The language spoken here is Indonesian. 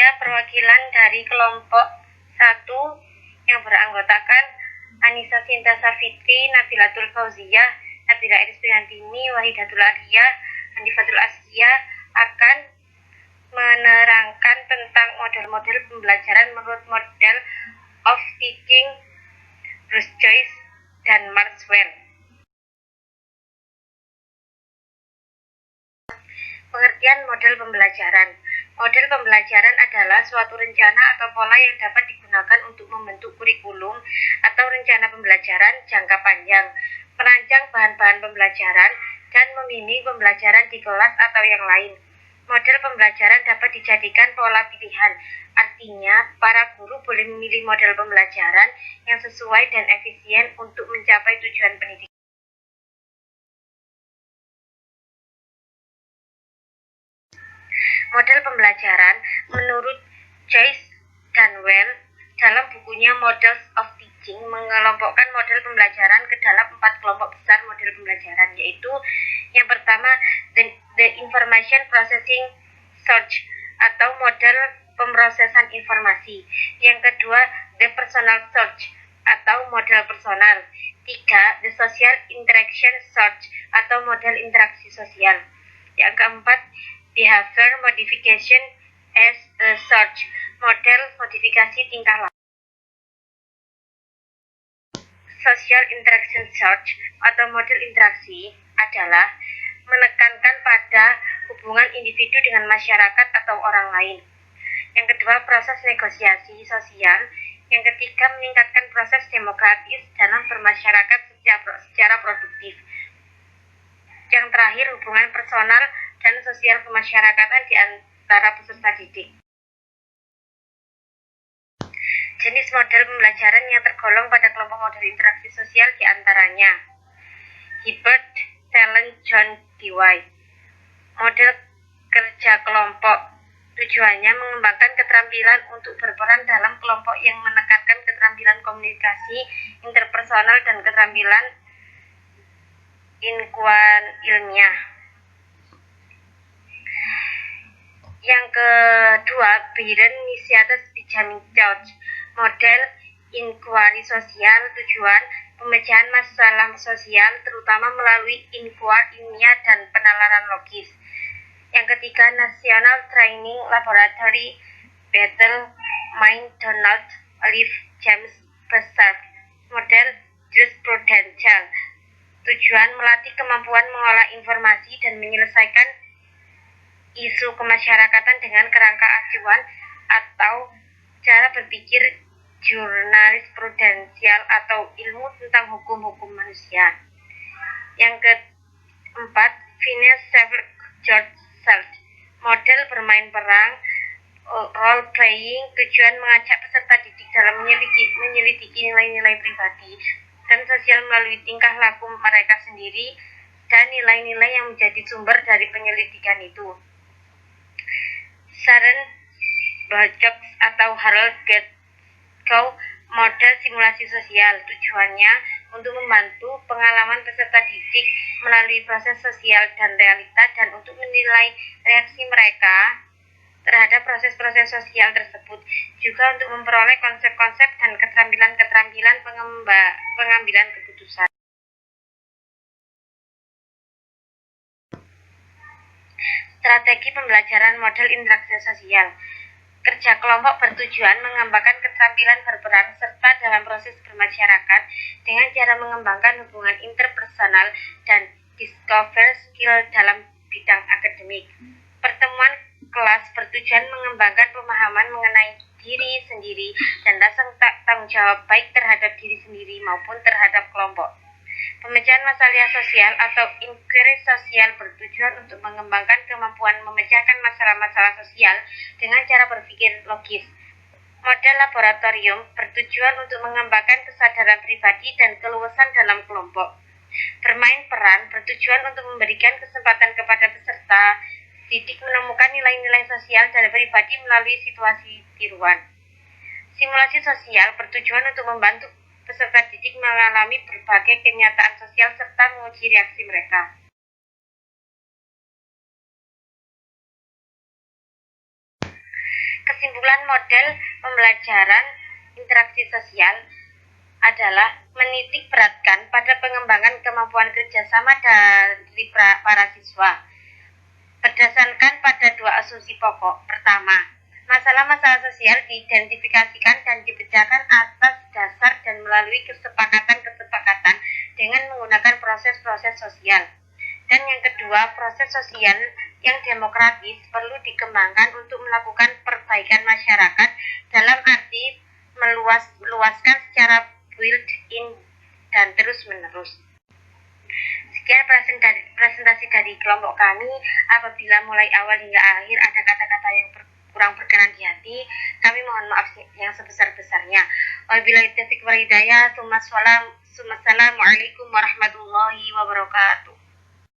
saya perwakilan dari kelompok 1 yang beranggotakan Anissa Sinta Safitri, Nabilatul Fauziyah, Nabila Iris Priantini, Wahidatul Alia, Handifatul Askia akan menerangkan tentang model-model pembelajaran menurut model of teaching Bruce Joyce dan Maxwell. Pengertian model pembelajaran. Model pembelajaran adalah suatu rencana atau pola yang dapat digunakan untuk membentuk kurikulum atau rencana pembelajaran jangka panjang, merancang bahan-bahan pembelajaran, dan membimbing pembelajaran di kelas atau yang lain. Model pembelajaran dapat dijadikan pola pilihan, artinya para guru boleh memilih model pembelajaran yang sesuai dan efisien untuk mencapai tujuan pendidikan. Model pembelajaran menurut Joyce dan Well dalam bukunya Models of Teaching mengelompokkan model pembelajaran ke dalam 4 kelompok besar model pembelajaran, yaitu yang pertama the information processing search atau model pemrosesan informasi, yang kedua the personal search atau model personal, 3 the social interaction search atau model interaksi sosial, yang keempat behavior modification as a search, model modifikasi tingkah laku. Social interaction search atau model interaksi adalah menekankan pada hubungan individu dengan masyarakat atau orang lain. Yang kedua, proses negosiasi sosial. Yang ketiga, meningkatkan proses demokratis dalam bermasyarakat secara produktif. Yang terakhir, hubungan personal dan sosial kemasyarakatan di antara peserta didik. Jenis model pembelajaran yang tergolong pada kelompok model interaksi sosial di antaranya Hibbert, Talent, John Dewey. Model kerja kelompok. Tujuannya mengembangkan keterampilan untuk berperan dalam kelompok yang menekankan keterampilan komunikasi interpersonal dan keterampilan ilmiah. Yang kedua, Byron Initiates Benjamin George, model inquiry sosial. Tujuan pemecahan masalah sosial terutama melalui inquiry ilmiah dan penalaran logis. Yang ketiga, National Training Laboratory, Bethel, Mind, Donald, Olive, James Besart, model jurisprudential. Tujuan melatih kemampuan mengolah informasi dan menyelesaikan isu kemasyarakatan dengan kerangka acuan atau cara berpikir jurisprudensial atau ilmu tentang hukum-hukum manusia. Yang keempat, Phineas George Salt, model bermain perang, role playing. Tujuan mengajak peserta didik dalam menyelidiki nilai-nilai pribadi dan sosial melalui tingkah laku mereka sendiri dan nilai-nilai yang menjadi sumber dari penyelidikan itu. Sharon Burgess atau Harold Getkow, model simulasi sosial. Tujuannya untuk membantu pengalaman peserta didik melalui proses sosial dan realita dan untuk menilai reaksi mereka terhadap proses-proses sosial tersebut, juga untuk memperoleh konsep-konsep dan keterampilan-keterampilan pengambilan keputusan. Strategi pembelajaran model interaksi sosial. Kerja kelompok bertujuan mengembangkan keterampilan berperan serta dalam proses bermasyarakat dengan cara mengembangkan hubungan interpersonal dan discover skill dalam bidang akademik. Pertemuan kelas bertujuan mengembangkan pemahaman mengenai diri sendiri dan rasa tanggung jawab baik terhadap diri sendiri maupun terhadap kelompok. Pemecahan masalah sosial atau inquiry sosial bertujuan untuk mengembangkan kemampuan memecahkan masalah-masalah sosial dengan cara berpikir logis. Model laboratorium bertujuan untuk mengembangkan kesadaran pribadi dan keluasan dalam kelompok. Bermain peran bertujuan untuk memberikan kesempatan kepada peserta didik menemukan nilai-nilai sosial dari pribadi melalui situasi tiruan. Simulasi sosial bertujuan untuk membantu peserta didik mengalami berbagai kenyataan sosial serta menguji reaksi mereka. Kesimpulan model pembelajaran interaksi sosial adalah menitik beratkan pada pengembangan kemampuan kerjasama dari para siswa berdasarkan pada dua asumsi pokok. Pertama, masalah-masalah sosial diidentifikasikan dan dipecahkan atas dasar dan melalui kesepakatan-kesepakatan dengan menggunakan proses-proses sosial. Dan yang kedua, proses sosial yang demokratis perlu dikembangkan untuk melakukan perbaikan masyarakat dalam arti meluaskan secara built-in dan terus-menerus. Sekian presentasi dari kelompok kami. Apabila mulai awal hingga akhir ada kata-kata yang kurang berkenan di hati, kami mohon maaf yang sebesar-besarnya. Wabillahi taufiq wal hidayah. Assalamualaikum warahmatullahi wabarakatuh.